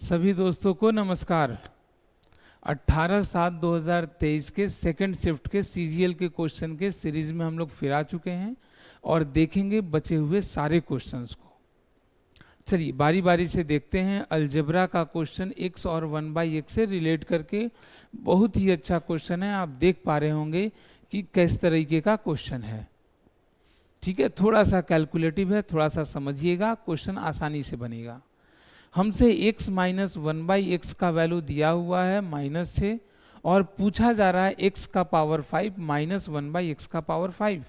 सभी दोस्तों को नमस्कार। 18/7/2023 के सेकंड शिफ्ट के सीजीएल के क्वेश्चन के सीरीज में हम लोग फिर आ चुके हैं और देखेंगे बचे हुए सारे क्वेश्चंस को। चलिए बारी बारी से देखते हैं। अलजेब्रा का क्वेश्चन x और 1/x से रिलेट करके बहुत ही अच्छा क्वेश्चन है। आप देख पा रहे होंगे कि किस तरीके का क्वेश्चन है। ठीक है, थोड़ा सा कैलकुलेटिव है, थोड़ा सा समझिएगा, क्वेश्चन आसानी से बनेगा। हमसे x माइनस 1/x का वैल्यू दिया हुआ है -6 और पूछा जा रहा है x का पावर 5 माइनस 1/x का पावर 5।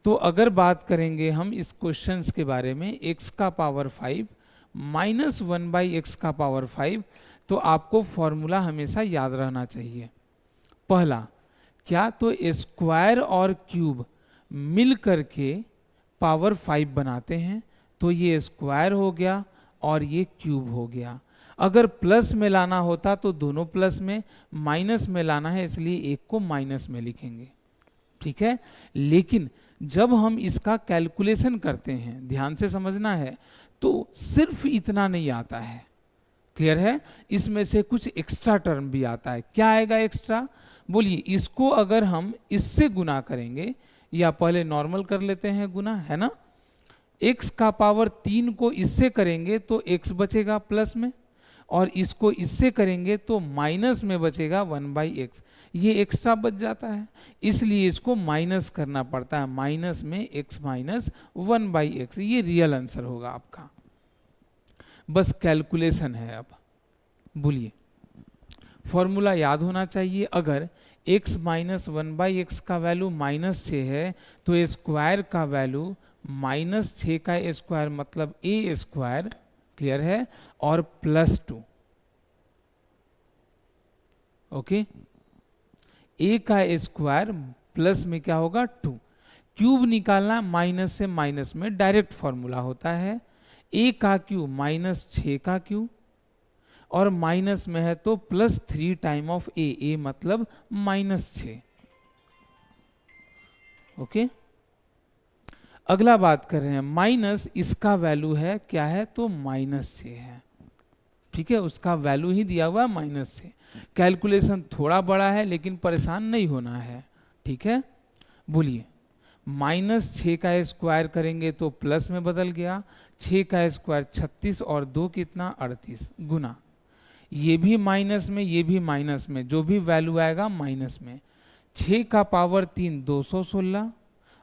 तो अगर बात करेंगे हम इस क्वेश्चन के बारे में x का पावर 5 माइनस 1/x का पावर 5, तो आपको फॉर्मूला हमेशा याद रहना चाहिए। पहला क्या, तो स्क्वायर और क्यूब मिल करके पावर 5 बनाते हैं, तो ये स्क्वायर हो गया और ये क्यूब हो गया। अगर प्लस में लाना होता तो दोनों प्लस में, माइनस में लाना है इसलिए एक को माइनस में लिखेंगे। ठीक है, लेकिन जब हम इसका कैलकुलेशन करते हैं, ध्यान से समझना है, तो सिर्फ इतना नहीं आता है। क्लियर है, इसमें से कुछ एक्स्ट्रा टर्म भी आता है। क्या आएगा एक्स्ट्रा, बोलिए। इसको अगर हम इससे गुना करेंगे, या पहले नॉर्मल कर लेते हैं गुना, है ना। x का पावर 3 को इससे करेंगे तो x बचेगा प्लस में, और इसको इससे करेंगे तो माइनस में बचेगा 1/x। ये एक्स्ट्रा बच जाता है, इसलिए इसको माइनस करना पड़ता है। माइनस में x माइनस 1/x, ये रियल आंसर होगा आपका। बस कैलकुलेशन है। अब बोलिए, फॉर्मूला याद होना चाहिए। अगर x माइनस 1/x का वैल्यू -6 है तो स्क्वायर का वैल्यू -6 का स्क्वायर मतलब a स्क्वायर, क्लियर है, और +2। ओके, a का स्क्वायर प्लस में क्या होगा 2। क्यूब निकालना, माइनस से माइनस में डायरेक्ट फॉर्मूला होता है। a का क्यूब -6 का क्यूब, और माइनस में है तो +3 टाइम ऑफ a मतलब -6। ओके, अगला बात कर रहे हैं माइनस, इसका वैल्यू है क्या है, तो -6 है। ठीक है, उसका वैल्यू ही दिया हुआ है -6। कैलकुलेशन थोड़ा बड़ा है लेकिन परेशान नहीं होना है। ठीक है, बोलिए। -6 का स्क्वायर करेंगे तो प्लस में बदल गया, 6 का स्क्वायर 36 और 2 कितना 38, गुना ये भी माइनस में, ये भी माइनस में, जो भी वैल्यू आएगा माइनस में। 6 का पावर 3 216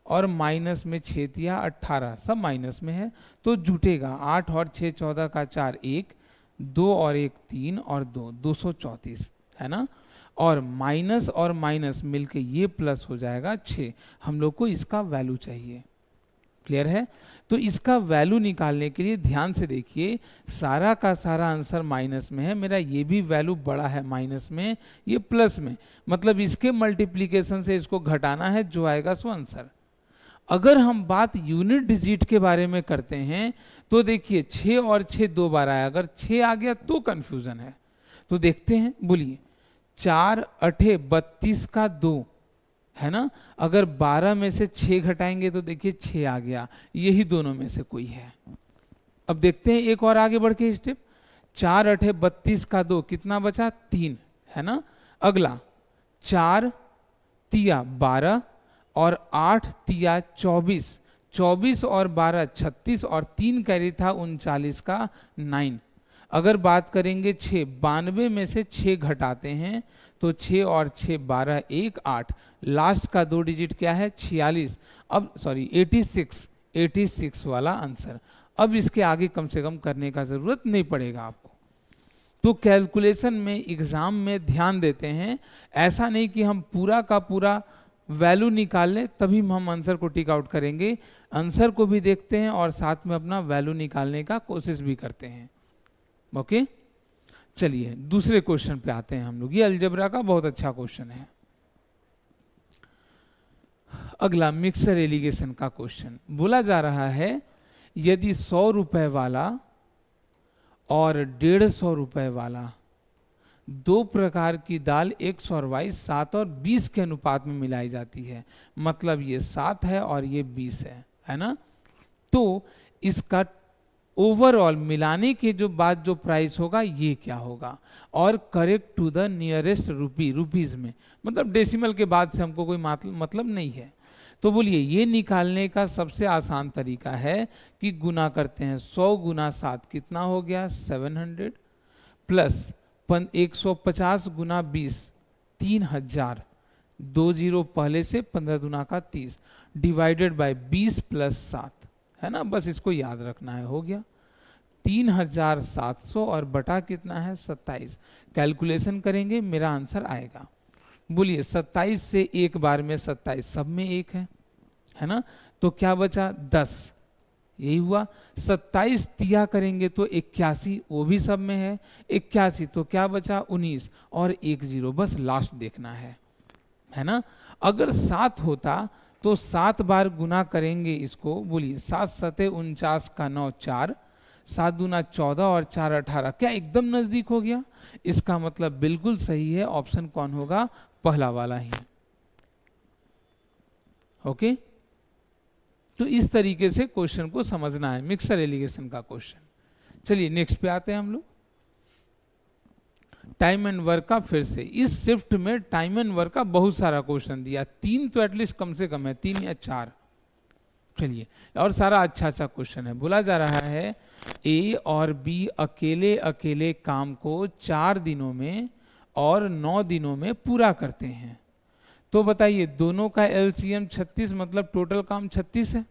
और माइनस में 6 या 18, सब माइनस में है तो जुटेगा। 8 और 6 14 का 4 1, 2 और 1 3 और 2 234, है ना। और माइनस मिलके ये प्लस हो जाएगा 6। हम लोग को इसका वैल्यू चाहिए। क्लियर है, तो इसका वैल्यू निकालने के लिए ध्यान से देखिए, सारा का सारा आंसर माइनस में है। मेरा ये भी वैल्यू बड़ा है माइनस में, ये प्लस में, मतलब इसके मल्टीप्लीकेशन से इसको घटाना है, जो आएगा सो आंसर। अगर हम बात यूनिट डिजिट के बारे में करते हैं तो देखिए 6 और 6 2 बार आया, अगर 6 आ गया तो कंफ्यूजन है। तो देखते हैं, बोलिए। 4 8 32 का 2, है ना। अगर 12 में से 6 घटाएंगे तो देखिए 6 आ गया, यही दोनों में से कोई है। अब देखते हैं एक और आगे बढ़ के स्टेप। 4 8 32 का 2 कितना बचा 3, है ना। अगला 4 तिया 12 और 8 तिया 24, 24 और 12 36 और 3 कैरी था 39 का 9। अगर बात करेंगे 6, 92 में से 6 घटाते हैं तो 6 और 6 12 1 8, लास्ट का 2 डिजिट क्या है 46, अब सॉरी 86 वाला आंसर। अब इसके आगे कम से कम करने का जरूरत नहीं पड़ेगा आपको। तो कैलकुलेशन में एग्जाम में ध्यान देते हैं, ऐसा नहीं कि हम पूरा का पूरा वैल्यू निकाल लें तभी हम आंसर को टिक आउट करेंगे। आंसर को भी देखते हैं और साथ में अपना वैल्यू निकालने का कोशिश भी करते हैं। ओके, चलिए दूसरे क्वेश्चन पे आते हैं हम लोग। ये अलजेब्रा का बहुत अच्छा क्वेश्चन है। अगला मिक्सर एलिगेशन का क्वेश्चन बोला जा रहा है, यदि 100 रुपए वाला और 150 रुपए वाला दो प्रकार की दाल X और Y 7 और 20 के अनुपात में मिलाई जाती है, मतलब ये 7 है और ये 20 है ना। तो इसका ओवरऑल मिलाने के जो बाद जो प्राइस होगा ये क्या होगा, और correct to the nearest rupees में, मतलब डेसिमल के बाद से हमको कोई मतलब नहीं है। तो बोलिए ये निकालने का सबसे आसान तरीका है कि गुना करते हैं। 100 गुना 7 कितना हो गया 700, प्लस 150 गुना 20 3000, 2 जीरो पहले से 15 दुना का 30, डिवाइडेड बाय 20 प्लस 7, है ना, बस इसको याद रखना है, हो गया 3700 और बटा कितना है 27। कैलकुलेशन करेंगे मेरा आंसर आएगा। बोलिए 27 से एक बार में 27 सब में एक है ना, तो क्या बचा 10, यही हुआ। 27 तिया करेंगे तो 81, वो भी सब में है 81, तो क्या बचा 19 और 1 जीरो, बस लास्ट देखना है ना। अगर 7 होता तो 7 बार गुना करेंगे इसको। बोलिए 7 सते 49 का 9 4, 7 दूना 14 और 4 18, क्या एकदम नजदीक हो गया। इसका मतलब बिल्कुल सही है, ऑप्शन कौन होगा, पहला वाला ही। ओके, तो इस तरीके से क्वेश्चन को समझना है, मिक्सर एलिगेशन का क्वेश्चन। चलिए नेक्स्ट पे आते हैं हम लोग। टाइम एंड वर्क का फिर से, इस शिफ्ट में टाइम एंड वर्क का बहुत सारा क्वेश्चन दिया, 3 तो एटलीस्ट कम से कम है, 3 या 4। चलिए, और सारा अच्छा अच्छा क्वेश्चन है। बोला जा रहा है ए और बी अकेले अकेले काम को 4 दिनों में और 9 दिनों में पूरा करते हैं। तो बताइए दोनों का एलसीएम 36, मतलब टोटल काम 36 है।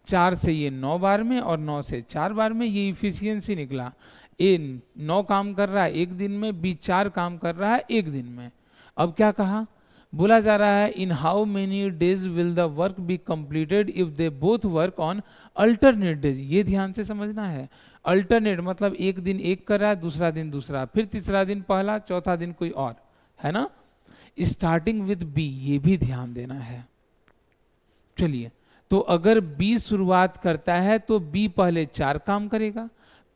4 से ये 9 बार में और 9 से 4 बार में, ये इफिशियंसी निकला। ए 9 काम कर रहा है एक दिन में, बी 4 काम कर रहा है एक दिन में। अब क्या कहा, बोला जा रहा है in how many days will the work be completed if they both work on alternate days. ये ध्यान से समझना है, अल्टरनेट मतलब एक दिन एक कर रहा है, दूसरा दिन दूसरा, फिर तीसरा दिन पहला, चौथा दिन कोई और, है ना। स्टार्टिंग विद बी, ये भी ध्यान देना है। चलिए, तो अगर बी शुरुआत करता है तो बी पहले 4 काम करेगा,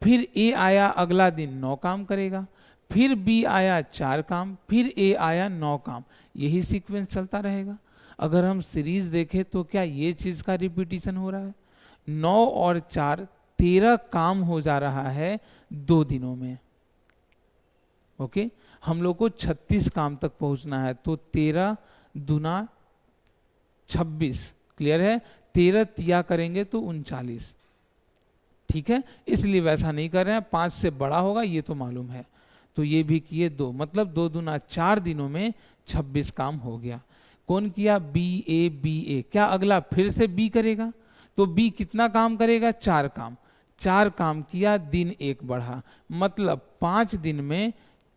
फिर ए आया अगला दिन 9 काम करेगा, फिर बी आया 4 काम, फिर ए आया 9 काम, यही सीक्वेंस चलता रहेगा। अगर हम सीरीज देखें तो क्या ये चीज का रिपीटिशन हो रहा है। 9 और 4 13 काम हो जा रहा है 2 दिनों में। ओके, हम लोग को 36 काम तक पहुंचना है, तो 13 दुना 26, क्लियर है। 13 तिया करेंगे तो 39, ठीक है, इसलिए वैसा नहीं कर रहे हैं, 5 से बड़ा होगा ये तो मालूम है। तो ये भी किए 2, मतलब 2 दुना 4 दिनों में 26 काम हो गया। कौन किया, बी ए। क्या अगला फिर से बी करेगा, तो बी कितना काम करेगा, 4 काम। 4 काम किया, दिन 1 बढ़ा, मतलब 5 दिन में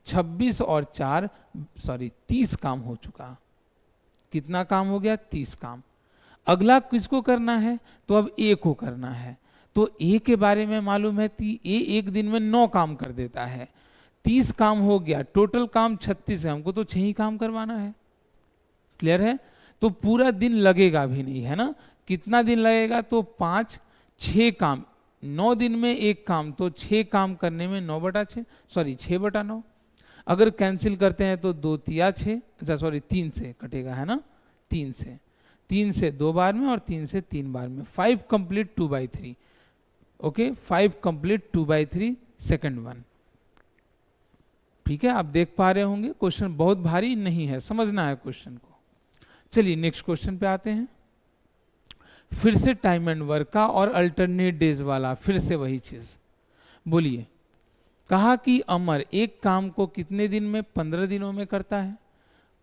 26 और 4 30 काम हो चुका। कितना काम हो गया, 30 काम। अगला किसको करना है, तो अब ए को करना है। तो ए के बारे में मालूम है कि ए एक दिन में 9 काम कर देता है, 30 काम हो गया, टोटल काम 36 है, हमको तो 6 ही काम करवाना है, क्लियर है। तो पूरा दिन लगेगा भी नहीं, है ना। कितना दिन लगेगा, तो 5 6 काम, 9 दिन में 1 काम, तो 6 काम करने में 9/6, 6/9। अगर कैंसिल करते हैं तो 2 तिया 6, अच्छा 3 से कटेगा, है ना, 3 से 2 बार में और 3 से 3 बार में। 5 कंप्लीट 2/3, ओके, 5 कंप्लीट 2/3 सेकंड 1, ठीक है। आप देख पा रहे होंगे क्वेश्चन बहुत भारी नहीं है, समझना है क्वेश्चन को। चलिए नेक्स्ट क्वेश्चन पे आते हैं। फिर से टाइम एंड वर्क का और अल्टरनेट डेज वाला, फिर से वही चीज। बोलिए, कहा कि अमर एक काम को कितने दिन में, 15 दिनों में करता है।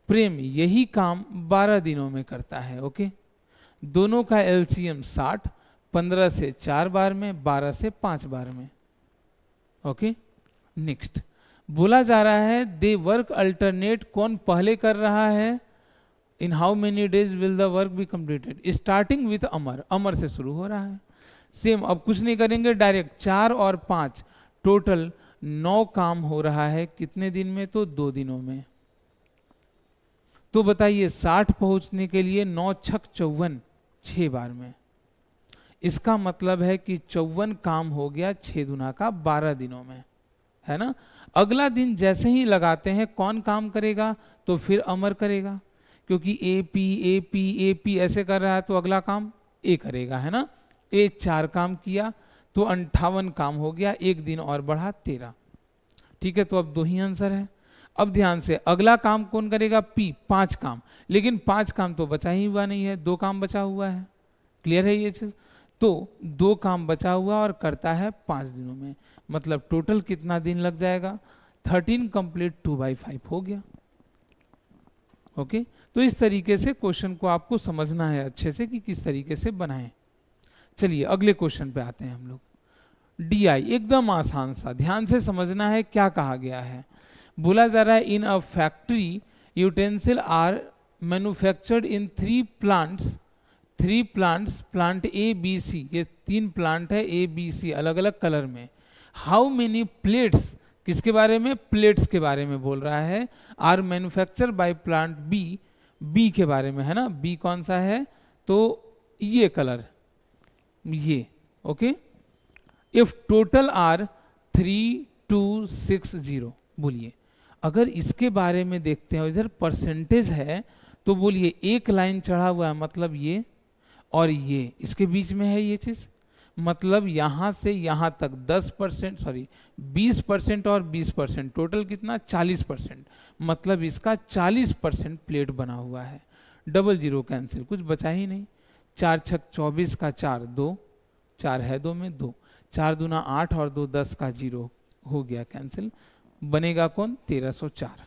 प्रेम यही काम 12 दिनों में करता है। ओके, दोनों का एलसीएम 60, 15 से 4 बार में, 12 से 5 बार में। ओके, नेक्स्ट बोला जा रहा है दे वर्क अल्टरनेट, कौन पहले कर रहा है, in how many days will the work be completed. Starting with Amar, Amar से शुरू हो रहा है। सेम, अब कुछ नहीं करेंगे, डायरेक्ट 4 और 5 टोटल 9 काम हो रहा है, कितने दिन में, तो 2 दिनों में। तो बताइए 60 पहुंचने के लिए 9 छक 54, 6 बार में। इसका मतलब है कि 54 काम हो गया 6 दुना का 12 दिनों में, है ना। अगला दिन जैसे ही लगाते हैं कौन काम करेगा, तो फिर अमर करेगा, क्योंकि ए पी ऐसे कर रहा है, तो अगला काम ए करेगा, है ना। ए 4 काम किया, तो 58 काम हो गया, एक दिन और बढ़ा 13। ठीक है, तो अब 2 ही आंसर है। अब ध्यान से अगला काम कौन करेगा, पी, 5 काम, लेकिन 5 काम तो बचा ही हुआ नहीं है, 2 काम बचा हुआ है। क्लियर है ये चीज? तो 2 काम बचा हुआ और करता है 5 दिनों में, मतलब टोटल कितना दिन लग जाएगा, 13 कंप्लीट 2/5 हो गया। ओके, तो इस तरीके से क्वेश्चन को आपको समझना है अच्छे से कि किस तरीके से बनाएं। चलिए अगले क्वेश्चन पे आते हैं हम लोग। DI एकदम आसान सा, ध्यान से समझना है क्या कहा गया है। बोला जा रहा है in a factory utensil are manufactured in 3 plants, plant A B C, ये 3 प्लांट है A B C अलग अलग कलर में। हाउ मेनी प्लेट्स, किसके बारे में, प्लेट्स के बारे में बोल रहा है, R manufacture by plant B के बारे में है ना, बी कौन सा है, तो ये कलर, ये। ओके, इफ टोटल आर 3260, बोलिए अगर इसके बारे में देखते हैं, इधर परसेंटेज है तो बोलिए एक लाइन चढ़ा हुआ है, मतलब ये और ये इसके बीच में है ये चीज, मतलब यहां से यहां तक 10%, सॉरी 20% और 20%, टोटल कितना, 40%, मतलब इसका 40% प्लेट बना हुआ है। डबल जीरो कैंसिल, कुछ बचा ही नहीं। 4 छक 24 का 4 2, 4 है 2 में 2, 4 दूना 8 और 2 10 का 0 हो गया कैंसिल, बनेगा कौन, 1304।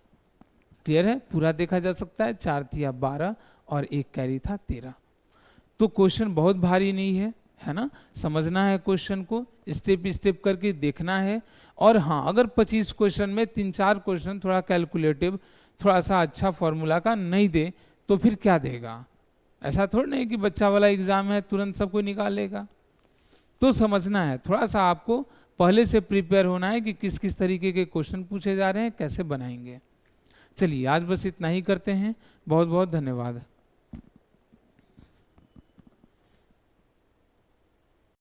क्लियर है, पूरा देखा जा सकता है, 4 थिया 12 और 1 कैरी था 13। तो क्वेश्चन बहुत भारी नहीं है ना, समझना है क्वेश्चन को, स्टेप स्टेप करके देखना है। और हाँ, अगर 25 क्वेश्चन में 3-4 क्वेश्चन थोड़ा कैलकुलेटिव, थोड़ा सा अच्छा फॉर्मूला का नहीं दे तो फिर क्या देगा, ऐसा थोड़ा नहीं कि बच्चा वाला एग्जाम है तुरंत सब कोई निकालेगा। तो समझना है, थोड़ा सा आपको पहले से प्रिपेयर होना है कि किस किस तरीके के क्वेश्चन पूछे जा रहे हैं, कैसे बनाएंगे। चलिए आज बस इतना ही करते हैं, बहुत बहुत धन्यवाद।